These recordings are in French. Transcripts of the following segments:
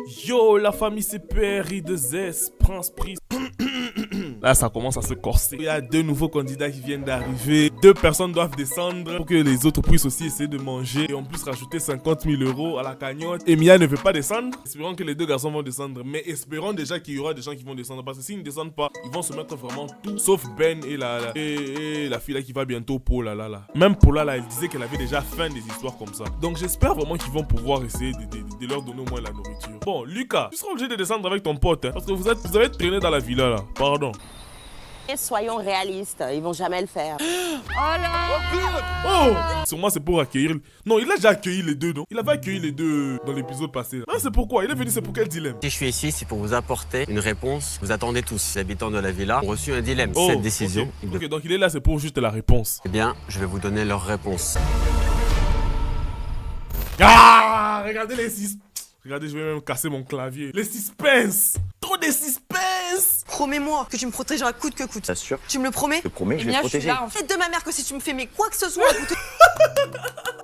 Yo, la famille CPR, I2S, Prince Pris. Là, ça commence à se corser. Il y a deux nouveaux candidats qui viennent d'arriver. Deux personnes doivent descendre pour que les autres puissent aussi essayer de manger. Et en plus, rajouter 50 000 € à la cagnotte. Et Mia ne veut pas descendre. Espérons que les deux garçons vont descendre. Mais espérons déjà qu'il y aura des gens qui vont descendre. Parce que s'ils ne descendent pas, ils vont se mettre vraiment tout. Sauf Ben et la fille là qui va bientôt, Paula là. Même Paula là, elle disait qu'elle avait déjà faim des histoires comme ça. Donc j'espère vraiment qu'ils vont pouvoir essayer de leur donner au moins la nourriture. Bon, Lucas, tu seras obligé de descendre avec ton pote. Hein, parce que vous avez traîné dans la villa là. Pardon. Et soyons réalistes, ils vont jamais le faire. Oh là! Oh! Sûrement c'est pour accueillir... Non, il a déjà accueilli les deux, non? Il avait accueilli les deux dans l'épisode passé. Ah, c'est pourquoi? Il est venu, c'est pour quel dilemme? Si je suis ici, c'est pour vous apporter une réponse. Vous attendez tous. Les habitants de la villa ont reçu un dilemme. Oh, cette décision... ok, donc il est là, c'est pour juste la réponse. Eh bien, je vais vous donner leur réponse. Ah! Regardez les six... Regardez, je vais même casser mon clavier. Les suspense! Trop de suspense! Promets-moi que tu me protégeras coûte que coûte. T'assures? Tu me le promets? Je te promets, Eh je vais bien, te je suis protéger. là, en fait. Faites de ma mère que si tu me fais mais quoi que ce soit,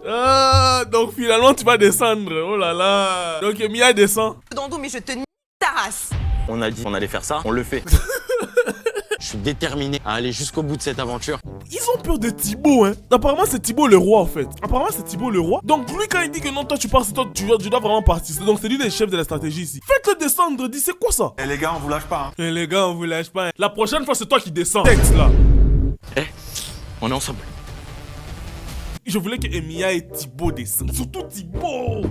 Ah! Donc finalement, tu vas descendre. Oh là là! Donc Mia descend. dans le dos, mais je te nie ta race. On a dit qu'on allait faire ça, on le fait. Je suis déterminé à aller jusqu'au bout de cette aventure. Ils ont peur de Thibaut, hein. Apparemment, c'est Thibaut le roi, en fait. Apparemment, c'est Thibaut le roi. Donc, lui, quand il dit que non, toi, tu pars, c'est toi, tu dois vraiment partir. Donc, c'est lui le chef de la stratégie ici. Faites-le descendre, dis, c'est quoi ça? Eh les gars, on vous lâche pas, hein. Eh, les gars, on vous lâche pas. Hein. La prochaine fois, c'est toi qui descends. Texte, là. Eh, on est ensemble. Je voulais que Emiya et Thibaut descendent. Surtout Thibaut.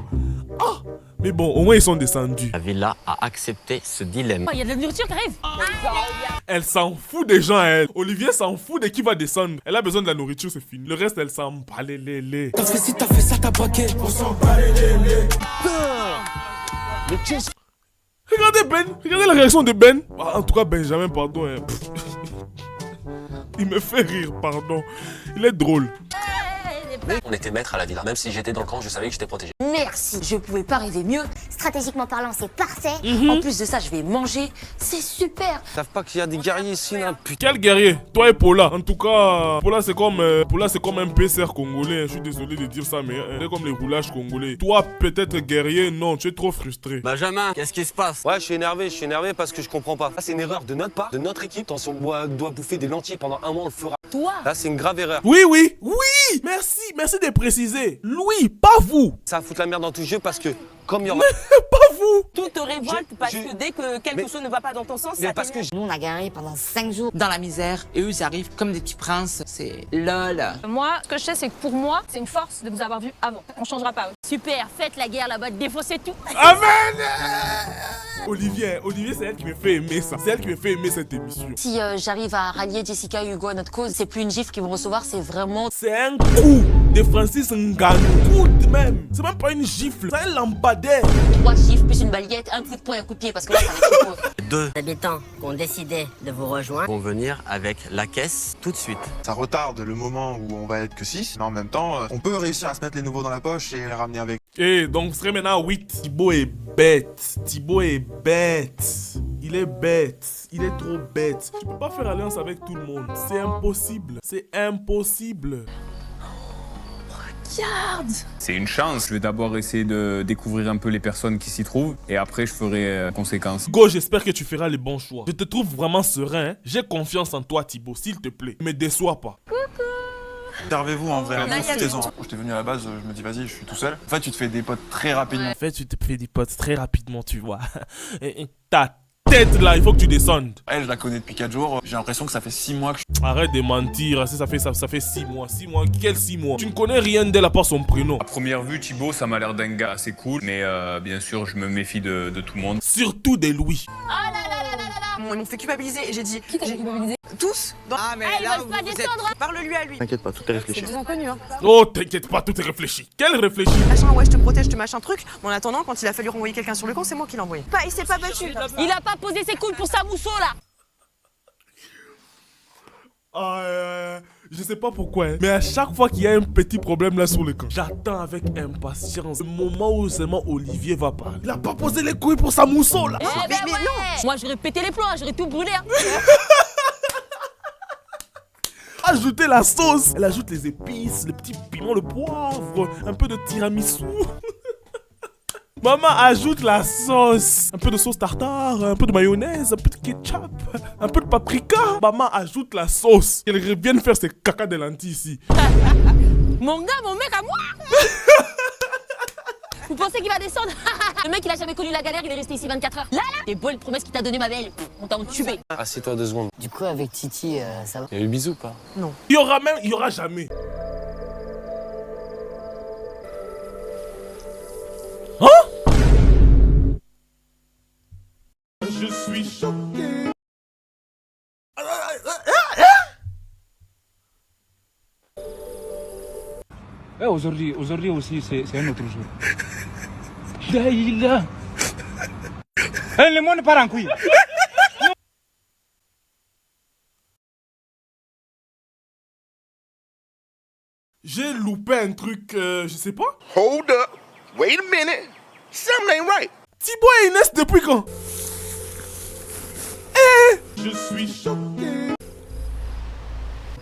Ah! Mais bon, au moins, ils sont descendus. La villa a accepté ce dilemme. Il y a de la nourriture qui arrive. Elle s'en fout des gens, elle. Olivier s'en fout de qui va descendre. Elle a besoin de la nourriture, c'est fini. Le reste, elle s'en bat les. Parce que si t'as fait ça, t'as baqué. On s'en bat les. Regardez Ben. Regardez la réaction de Ben. Ah, en tout cas, Benjamin, pardon. Hein. Il me fait rire, pardon. Il est drôle. On était maître à la villa. Même si j'étais dans le camp, je savais que j'étais protégé. Merci, je pouvais pas rêver mieux. Stratégiquement parlant, c'est parfait. En plus de ça, je vais manger. C'est super. Ils savent pas qu'il y a des guerriers ici, là, putain. Quel guerrier? Toi et Paula. En tout cas, Paula c'est comme un PCR congolais. Je suis désolé de dire ça, mais c'est comme les roulages congolais. Toi, peut-être guerrier, non, tu es trop frustré. Benjamin, qu'est-ce qui se passe? Ouais, je suis énervé parce que je comprends pas. Là, c'est une erreur de notre part, de notre équipe. Tant si on doit bouffer des lentilles pendant un mois, on le fera. Toi? Là, c'est une grave erreur. Oui. Merci de préciser. Lui, pas vous. Ça va foutre la merde dans tout le jeu parce que, comme il y aura. Pas vous. Tout te révolte parce que dès que quelque chose ne va pas dans ton sens, ça parce que t'énerve. Nous, on a galéré pendant 5 jours. Dans la misère, et eux, ils arrivent comme des petits princes. C'est lol. Moi, ce que je sais, c'est que pour moi, c'est une force de vous avoir vu avant. On changera pas. Super, faites la guerre là-bas, défaussez tout. Amen. Olivier, c'est elle qui me fait aimer ça. C'est elle qui me fait aimer cette émission. Si j'arrive à rallier Jessica et Hugo à notre cause, c'est plus une gifle qu'ils vont recevoir, c'est vraiment... C'est un coup de Francis Ngannou. Coup de même. C'est même pas une gifle, c'est un lampadaire. 3 gifles plus une balayette, un coup de poing, un coup de pied, parce que là, ça va être chaud. Deux Les habitants qui ont décidé de vous rejoindre. vont venir avec la caisse tout de suite. Ça retarde le moment où on va être que 6, mais en même temps, on peut réussir à se mettre les nouveaux dans la poche et les ramener avec. Et donc, ce serait maintenant 8. Thibaut est bête. Il est bête. Il est trop bête. Tu peux pas faire alliance avec tout le monde. C'est impossible. C'est une chance. Je vais d'abord essayer de découvrir un peu les personnes qui s'y trouvent et après je ferai conséquence. Go, j'espère que tu feras les bons choix. Je te trouve vraiment serein. Hein. J'ai confiance en toi, Thibaut, s'il te plaît. Ne me déçois pas. Servez-vous en vrai, Là, il y a profitez-en. J'étais venu à la base, je me dis vas-y, je suis tout seul. En fait, tu te fais des potes très rapidement. En fait, tu te fais des potes très rapidement, tu vois. Ta tête là, il faut que tu descendes. Elle, je la connais depuis 4 jours. J'ai l'impression que ça fait 6 mois que je... Arrête de mentir, ça fait 6 mois. 6 mois, quel 6 mois? Tu ne connais rien d'elle à part son prénom. À première vue, Thibaut, ça m'a l'air d'un gars assez cool, mais bien sûr, je me méfie de tout le monde. Surtout de Louis. Ils m'ont fait culpabiliser et j'ai dit... Qui t'a culpabilisé? Tous dans... Ah mais Ils veulent pas descendre. Parle-lui à lui. T'inquiète pas, tout est réfléchi. Des inconnus, hein. Oh, t'inquiète pas, tout est réfléchi. Quel réfléchi? Machin, ouais, je te protège, je te machin truc. Mais en attendant, quand il a fallu renvoyer quelqu'un sur le camp, c'est moi qui l'ai envoyé. Il s'est pas battu. Il a pas posé ses couilles pour sa mousseau, là. Je sais pas pourquoi, hein, mais à chaque fois qu'il y a un petit problème là sur le camp, j'attends avec impatience le moment où seulement Olivier va parler. Il a pas posé les couilles pour sa mousseau là. Mais non. Moi, j'aurais pété les plombs, j'aurais tout brûlé. Hein. Ajouter la sauce. Elle ajoute les épices, le petit piment, le poivre, un peu de tiramisu. Maman ajoute la sauce. Un peu de sauce tartare, un peu de mayonnaise, un peu de ketchup, un peu de paprika. Maman ajoute la sauce. Qu'elle revienne faire ses caca de lentilles ici. Mon gars, mon mec à moi. Vous pensez qu'il va descendre? Le mec, il a jamais connu la galère, il est resté ici 24 heures. Là, c'est beau, les promesses qu'il t'a donné, ma belle. On t'a entubé. Assieds-toi 2 secondes. Du coup, avec Titi, ça va. Il y a eu bisous pas? Il y aura jamais. Hein? Je suis choqué. Aujourd'hui aussi, c'est un autre jour. Là. Le monde part en couille. J'ai loupé un truc, je sais pas. Hold up. Wait a minute. Something ain't right. Thibaut et Inès depuis quand? Je suis choqué.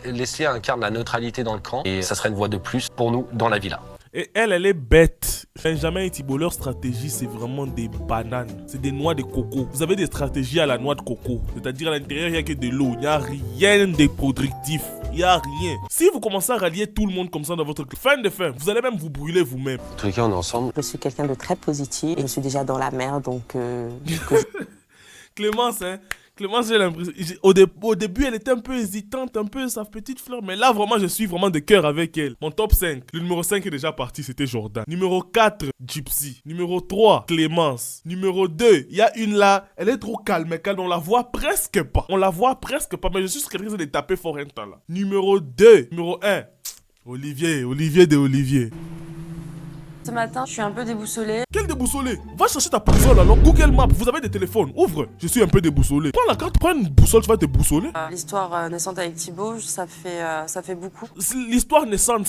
Leslie incarne la neutralité dans le camp et ça serait une voie de plus pour nous dans la villa. Et elle est bête. Benjamin et Thibaut, leur stratégie, c'est vraiment des bananes. C'est des noix de coco. Vous avez des stratégies à la noix de coco. C'est-à-dire à l'intérieur, il n'y a que de l'eau. Il n'y a rien de productif. Il n'y a rien. Si vous commencez à rallier tout le monde comme ça dans votre fin de fin, vous allez même vous brûler vous-même. En tous les cas, on est ensemble. Je suis quelqu'un de très positif et je suis déjà dans la merde, donc... Clémence, hein. Clémence, j'ai l'impression... Au début, elle était un peu hésitante, un peu sa petite fleur. Mais là, vraiment, je suis vraiment de cœur avec elle. Mon top 5. Le numéro 5 est déjà parti, c'était Jordan. Numéro 4, Gypsy. Numéro 3, Clémence. Numéro 2, il y a une là. Elle est trop calme, on la voit presque pas. On la voit presque pas, mais je suis quelqu'un de taper fort un temps là. Numéro 2. Numéro 1, Olivier de Olivier. Ce matin, je suis un peu déboussolée. Quel déboussolé? Va chercher ta boussole alors. Google Maps, vous avez des téléphones. Ouvre. Je suis un peu déboussolé. Prends la carte, prends une boussole, tu vas te déboussoler. L'histoire naissante avec Thibaut, ça fait beaucoup. L'histoire naissante,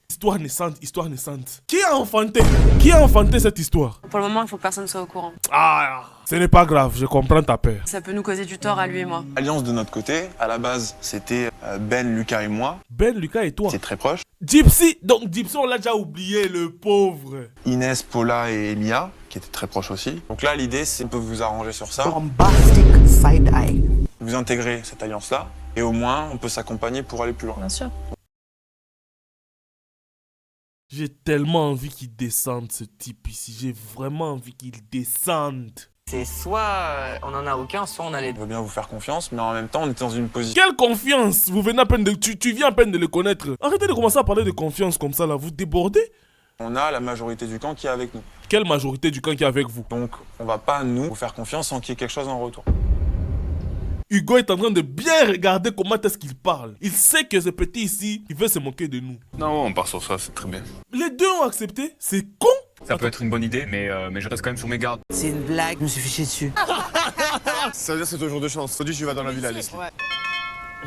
Histoire naissante. Qui a enfanté cette histoire? Pour le moment, il faut que personne soit au courant. Ah, ce n'est pas grave, je comprends ta peur. Ça peut nous causer du tort à lui et moi. Alliance de notre côté, à la base, c'était Ben, Lucas et moi. Ben, Lucas et toi? C'est très proche. Gypsy, donc Gypsy, on l'a déjà oublié, le pauvre. Inès, Paula et Mia, qui étaient très proches aussi. Donc là, l'idée, c'est qu'on peut vous arranger sur ça. Bombastic side eye. Vous intégrer cette alliance-là, et au moins, on peut s'accompagner pour aller plus loin. Bien sûr. J'ai tellement envie qu'il descende, ce type ici. J'ai vraiment envie qu'il descende. C'est soit on en a aucun, soit on a les On veut bien vous faire confiance, mais en même temps, on est dans une position... Quelle confiance? Vous venez à peine de... Tu viens à peine de le connaître. Arrêtez de commencer à parler de confiance comme ça, là. Vous débordez? On a la majorité du camp qui est avec nous. Quelle majorité du camp qui est avec vous? Donc, on va pas, nous, vous faire confiance sans qu'il y ait quelque chose en retour. Hugo est en train de bien regarder comment est-ce qu'il parle. Il sait que ce petit ici, il veut se moquer de nous. Non, on part sur ça, c'est très bien. Les deux ont accepté. C'est con. Ça peut être une bonne idée, mais je reste quand même sur mes gardes. C'est une blague, je me suis fiché dessus. Ça veut dire que c'est ton jour de chance. Aujourd'hui, tu vas dans la villa, Leslie.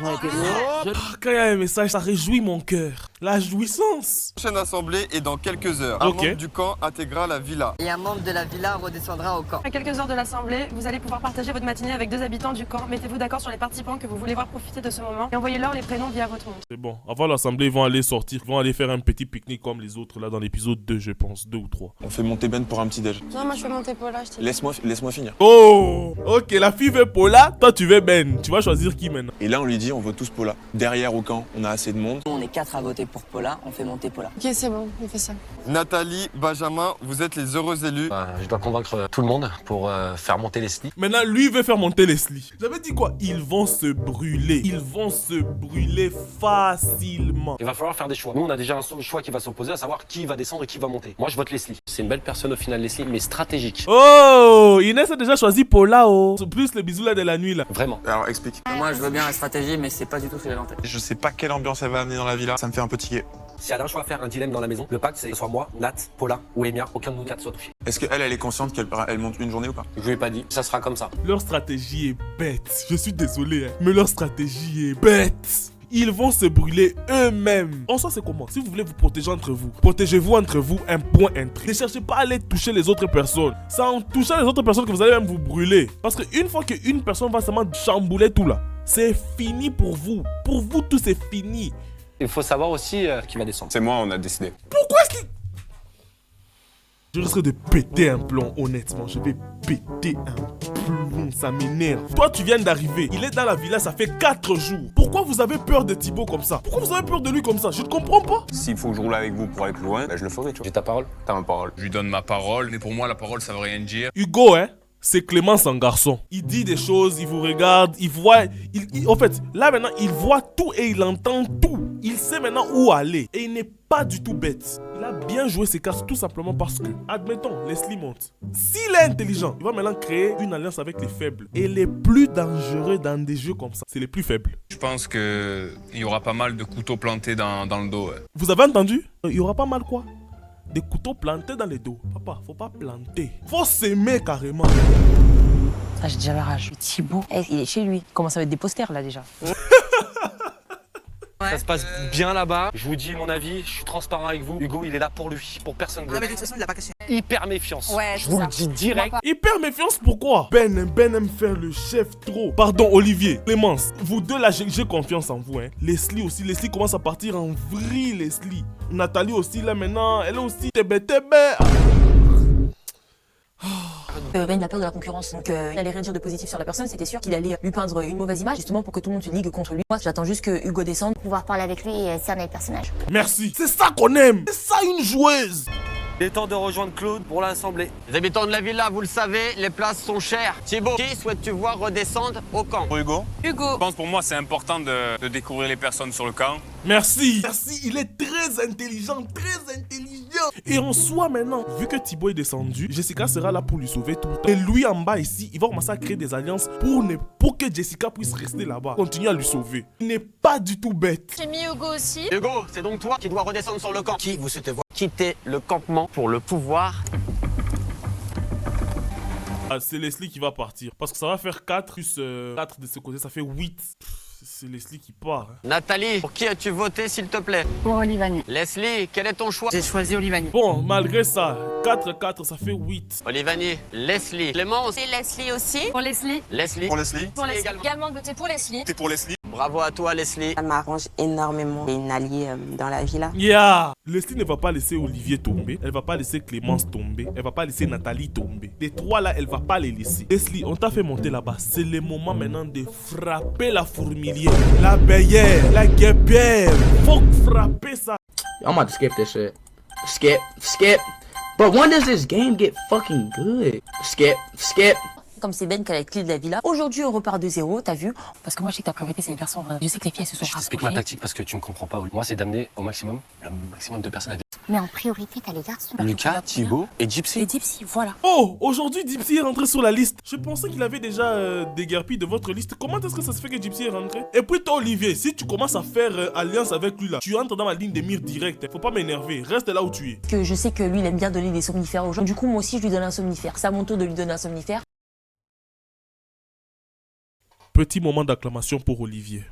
Quand il y a un message, ça réjouit mon cœur. La jouissance. La prochaine assemblée est dans quelques heures. Ok. Un membre du camp intégrera la villa. Et un membre de la villa redescendra au camp. À quelques heures de l'assemblée, vous allez pouvoir partager votre matinée avec 2 habitants du camp. Mettez-vous d'accord sur les participants que vous voulez voir profiter de ce moment et envoyez-leur les prénoms via votre monde. C'est bon. Avant l'assemblée, ils vont aller sortir. Ils vont aller faire un petit pique-nique comme les autres là dans l'épisode 2, je pense. 2 ou 3. On fait monter Ben pour un petit déj. Non, moi je fais monter Paula, je t'ai dit. Laisse-moi finir. Oh, ok, la fille veut Paula, toi tu veux Ben. Tu vas choisir qui maintenant? Et là, on lui dit, on vote tous Paula. Derrière, au camp, on a assez de monde. On est 4 à voter pour Paula, on fait monter Paula. Ok, c'est bon, on fait ça. Nathalie, Benjamin, vous êtes les heureux élus. Je dois convaincre tout le monde pour faire monter Leslie. Maintenant, lui il veut faire monter Leslie. J'avais dit quoi? Ils vont se brûler. Ils vont se brûler facilement. Il va falloir faire des choix. Nous, on a déjà un choix qui va s'opposer, à savoir qui va descendre et qui va monter. Moi, je vote Leslie. C'est une belle personne au final, Leslie, mais stratégique. Oh, Inès a déjà choisi Paula, oh. Plus les bisous là de la nuit là. Vraiment. Alors, explique. Moi je veux bien la stratégie, mais c'est pas du tout ce que j'ai en tête. Je sais pas quelle ambiance elle va amener dans la villa. Ça me fait un peu tiquer. S'il y a un choix à faire, un dilemme dans la maison, le pacte, c'est que ce soit moi, Nat, Paula ou Emia, aucun de nous 4 soit touché. Est-ce qu'elle, elle est consciente qu'elle monte une journée ou pas? Je lui ai pas dit, ça sera comme ça. Leur stratégie est bête. Je suis désolé, hein, mais leur stratégie est bête. Ils vont se brûler eux-mêmes. En soi, c'est comment? Si vous voulez vous protéger entre vous, protégez-vous entre vous, un point intérêt. Ne cherchez pas à aller toucher les autres personnes. C'est en touchant les autres personnes que vous allez même vous brûler. Parce qu'une fois qu'une personne va seulement chambouler tout là, c'est fini pour vous. Pour vous, tout c'est fini. Il faut savoir aussi qui va descendre. C'est moi, on a décidé. Pourquoi est-ce qu'il... Je risque de péter un plomb, honnêtement. Je vais péter un plomb, ça m'énerve. Toi, tu viens d'arriver. Il est dans la villa, ça fait 4 jours. Pourquoi vous avez peur de Thibaut comme ça? Pourquoi vous avez peur de lui comme ça? Je ne comprends pas. S'il faut que je roule avec vous pour aller plus loin, je le ferai, tu vois. J'ai ta parole? T'as ma parole. Je lui donne ma parole, mais pour moi, la parole, ça veut rien dire. Hugo, hein, c'est Clémence en garçon. Il dit des choses, il vous regarde, il voit... en fait, là maintenant, il voit tout et il entend tout. Il sait maintenant où aller. Et il n'est pas du tout bête. Il a bien joué ses cartes tout simplement parce que, admettons, Leslie monte. S'il est intelligent, il va maintenant créer une alliance avec les faibles. Et les plus dangereux dans des jeux comme ça, c'est les plus faibles. Je pense qu'il y aura pas mal de couteaux plantés dans le dos. Ouais. Vous avez entendu? Il y aura pas mal quoi? Des couteaux plantés dans les dos. Papa, faut pas planter. Faut s'aimer carrément. Ah, j'ai déjà la rage. Thibaut, il est chez lui. Comment ça va être des posters là déjà? Ça se passe bien là-bas. Je vous dis mon avis, je suis transparent avec vous. Hugo, il est là pour lui, pour personne d'autre. Non, mais de toute façon, il l'a pas caché. Hyper méfiance. Ouais, je vous le dis direct. Hyper méfiance, pourquoi? Ben aime faire le chef trop. Pardon, Olivier, Clémence, vous deux là, j'ai confiance en vous. Hein. Leslie aussi, Leslie commence à partir en vrille, Leslie. Nathalie aussi, là maintenant, elle aussi, tébé. Ben il a peur de la concurrence, donc il allait rien dire de positif sur la personne, c'était sûr qu'il allait lui peindre une mauvaise image, justement pour que tout le monde se ligue contre lui. Moi j'attends juste que Hugo descende pour pouvoir parler avec lui et cerner le personnage. Merci, c'est ça qu'on aime, c'est ça une joueuse. Il est temps de rejoindre Claude pour l'Assemblée. Les habitants de la villa, vous le savez, les places sont chères. Thibaut, qui souhaites-tu voir redescendre au camp? Hugo? Hugo. Je pense pour moi, c'est important de découvrir les personnes sur le camp. Merci, il est très intelligent. Et en soi maintenant, vu que Thibaut est descendu, Jessica sera là pour lui sauver tout le temps. Et lui en bas ici, il va commencer à créer des alliances pour que Jessica puisse rester là-bas, continuer à lui sauver. Il n'est pas du tout bête. J'ai mis Hugo aussi. Hugo, c'est donc toi qui dois redescendre sur le camp. Qui vous souhaitez voir quitter le campement pour le pouvoir? Ah, c'est Leslie qui va partir. Parce que ça va faire 4 plus 4 de ce côté, ça fait 8. C'est Leslie qui part. Hein. Nathalie, pour qui as-tu voté s'il te plaît? Pour Olivani. Leslie, quel est ton choix? J'ai choisi Olivani. Bon, malgré ça, 4, ça fait 8. Olivani, Leslie, Clémence. Et Leslie aussi. Pour Leslie. Leslie. Pour Leslie. Pour Leslie. Également voté pour Leslie. T'es pour Leslie. Bravo à toi Leslie. Ça m'arrange énormément. C'est une alliée dans la villa. Yeah! Leslie ne va pas laisser Olivier tomber. Elle va pas laisser Clémence tomber. Elle va pas laisser Nathalie tomber. Les trois là, elle va pas les laisser. Leslie, on t'a fait monter là-bas. C'est le moment maintenant de frapper la fourmilière, la bélière, la guêpière. Faut frapper ça. I'm about to skip this shit. Skip. But when does this game get fucking good? Skip. Comme c'est Ben qui a la clé de la villa. Aujourd'hui on repart de zéro, t'as vu? Parce que moi je sais que ta priorité c'est les personnes. Je sais que les filles elles se sont Je t'explique ma tactique parce que tu ne comprends pas. Moi, c'est d'amener au maximum le maximum de personnes à Mais en priorité t'as les garçons. Lucas, Thibaut et Gypsy. Et Gypsy, voilà. Oh, aujourd'hui Gypsy est rentré sur la liste. Je pensais qu'il avait déjà déguerpi de votre liste. Comment est-ce que ça se fait que Gypsy est rentré? Et puis toi Olivier, si tu commences à faire alliance avec lui là, tu entres dans ma ligne de mire directe. Faut pas m'énerver, reste là où tu es. Que je sais que lui il aime bien donner des somnifères aux gens. Du coup moi aussi je lui donne un somnifère. C'est à mon tour de lui donner un somnifère. Petit moment d'acclamation pour Olivier.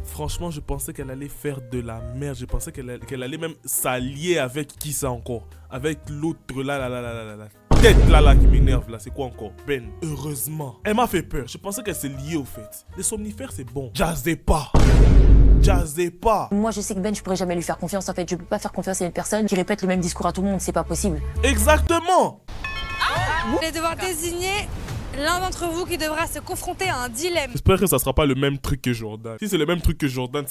Franchement, je pensais qu'elle allait faire de la merde. Je pensais qu'elle allait même s'allier avec qui ça encore? Avec l'autre là. Tête là qui m'énerve là. C'est quoi encore? Ben. Heureusement. Elle m'a fait peur. Je pensais qu'elle s'est liée au fait. Les somnifères c'est bon. Jazzez pas. Moi je sais que Ben je pourrais jamais lui faire confiance en fait. Je peux pas faire confiance à une personne qui répète le même discours à tout le monde. C'est pas possible. Exactement. Vous allez devoir désigner l'un d'entre vous qui devra se confronter à un dilemme. J'espère que ça sera pas le même truc que Jordan. Si c'est le même truc que Jordan,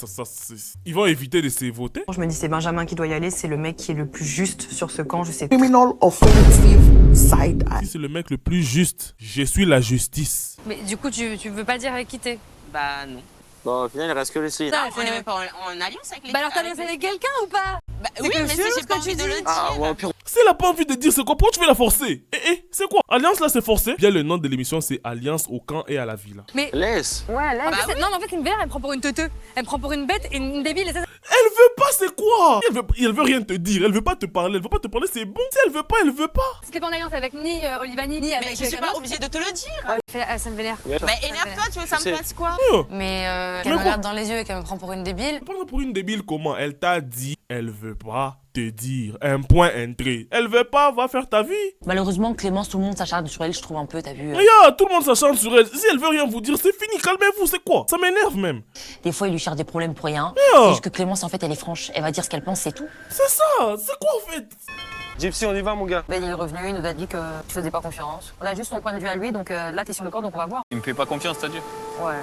ils vont éviter de se voter. Je me dis c'est Benjamin qui doit y aller, c'est le mec qui est le plus juste sur ce camp, je sais. Criminal offensive side eye. Si c'est le mec le plus juste, je suis la justice. Mais du coup, tu veux pas dire avec qui t'es? Bah non. Bon, au final, il reste que Leslie. Non, on est même pas en alliance avec les. Bah alors t'as alliance avec quelqu'un ou pas? Bah oui, mais si j'ai pas envie de le dire. Ah, ouais, pire. Si elle a pas envie de dire c'est quoi, pourquoi tu veux la forcer? C'est quoi? Alliance là c'est forcé? Bien le nom de l'émission c'est Alliance au camp et à la villa. Mais... Laisse. Ouais, là. Non mais en fait une VR elle me prend pour une teuteux. Elle me prend pour une bête et une débile et ça... Elle veut pas, c'est quoi? Elle veut rien te dire, elle veut pas te parler, c'est bon. Si elle veut pas, elle veut pas. Parce que t'es pas en alliance avec ni Olivani ni avec... Mais je suis pas obligée de te le dire. Ça me vénère. Bah énerve-toi, tu veux que ça me fasse quoi? Mais qu'elle me regarde dans les yeux et qu'elle me prend pour une débile. Prends pour une débile comment? Elle t'a dit, elle veut pas te dire. Un point entré. Elle veut pas, va faire ta vie. Malheureusement, Clémence, tout le monde s'acharne sur elle, je trouve un peu, t'as vu. Regarde, tout le monde s'acharne sur elle. Si elle veut rien vous dire, c'est fini, calmez-vous, c'est quoi? Ça m'énerve même. Des fois, il lui cherche des problèmes pour rien. C'est juste que Clémence, en fait, elle est franche. Elle va dire ce qu'elle pense, c'est tout. C'est ça, c'est quoi en fait? Gypsy, on y va, mon gars. Ben, il est revenu, il nous a dit que tu faisais pas confiance. On a juste son point de vue à lui, donc là, t'es sur le corps, donc on va voir. Il me fait pas confiance, t'as dit? Ouais.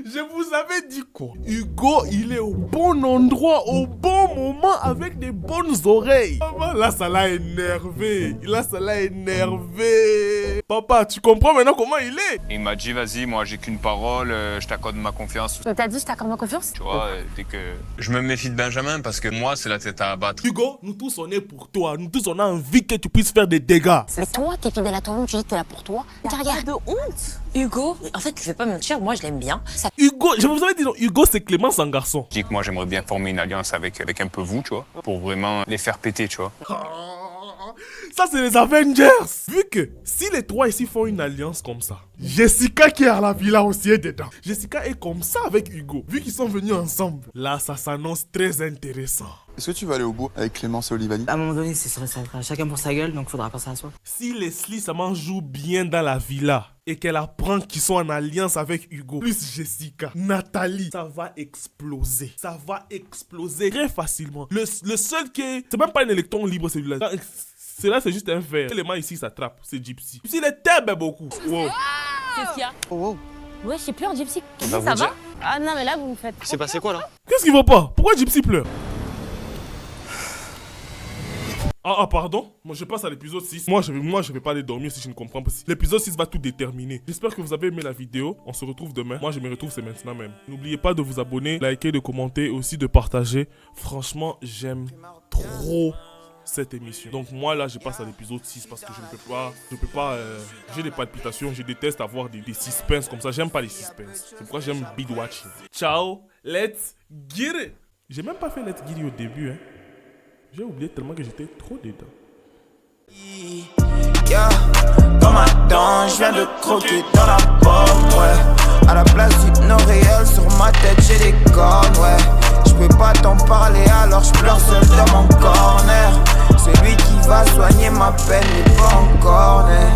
Je vous avais dit quoi? Hugo, il est au bon endroit, au bon moment, avec des bonnes oreilles. Là, ça l'a énervé. Là, ça l'a énervé. Papa, tu comprends maintenant comment il est? Il m'a dit, vas-y, moi, j'ai qu'une parole, je t'accorde ma confiance. T'as dit, je t'accorde ma confiance? Tu vois, dès que... Je me méfie de Benjamin parce que moi, c'est la tête à abattre. Hugo, nous tous, on est pour toi. Nous tous, on a envie que tu puisses faire des dégâts. Mais toi, t'es fidèle à toi-même, tu dis que t'es là pour toi. T'as pas de honte. Hugo, en fait, je vais pas me mentir, moi, je l'aime bien. Hugo, je vous avais dit, non, Hugo, c'est Clémence en garçon. Je dis que moi, j'aimerais bien former une alliance avec un peu vous, tu vois, pour vraiment les faire péter, tu vois. Ça, c'est les Avengers. Vu que si les trois ici font une alliance comme ça, Jessica qui est à la villa aussi est dedans. Jessica est comme ça avec Hugo. Vu qu'ils sont venus ensemble, là, ça s'annonce très intéressant. Est-ce que tu vas aller au bout avec Clémence et Olivani? À un moment donné, ça sera chacun pour sa gueule, donc faudra penser à soi. Si Leslie Saman joue bien dans la villa et qu'elle apprend qu'ils sont en alliance avec Hugo, plus Jessica, Nathalie, ça va exploser. Ça va exploser très facilement. Le seul qui est... C'est même pas un électron libre celui-là. Celui-là, c'est juste un verre. L'élément ici s'attrape, c'est Gypsy. Gypsy, il est tellement beaucoup. Wow. Qu'est-ce qu'il y a? Oh, Ouais, j'ai peur, Gypsy. va Ça vous dire. va? Ah non, mais là, vous me faites... Il s'est passé quoi là? Qu'est-ce qui va pas? Pourquoi Gypsy pleure? Ah, pardon? Moi, je passe à l'épisode 6. Moi, je vais pas aller dormir si je ne comprends pas. L'épisode 6 va tout déterminer. J'espère que vous avez aimé la vidéo. On se retrouve demain. Moi, je me retrouve, c'est maintenant même. N'oubliez pas de vous abonner, liker, de commenter et aussi de partager. Franchement, j'aime trop cette émission. Donc moi, là, je passe à l'épisode 6 parce que je ne peux pas... j'ai des palpitations. Je déteste avoir des suspens comme ça. J'aime pas les suspens. C'est pourquoi j'aime beat watching. Ciao, let's get it. J'ai même pas fait let's get it au début, hein. J'ai oublié tellement que j'étais trop dedans. Yeah. Dans ma dent, je viens de croquer dans la pomme, ouais. À la place d'une réelle, sur ma tête j'ai des cornes, ouais. Je peux pas t'en parler alors je pleure seul dans mon corner. Celui qui va soigner ma peine n'est pas encore né.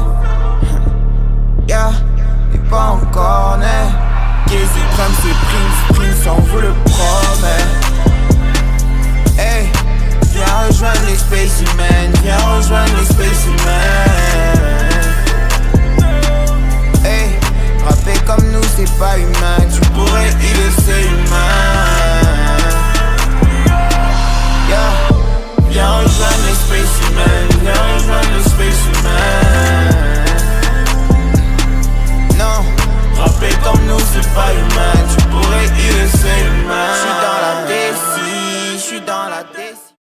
Yeah, n'est pas encore né. Qu'est-ce suprême c'est Prince, on vous le promet. Hey. Viens rejoindre les spécimens, viens rejoindre les spécimens. Hey, rapper comme nous c'est pas humain.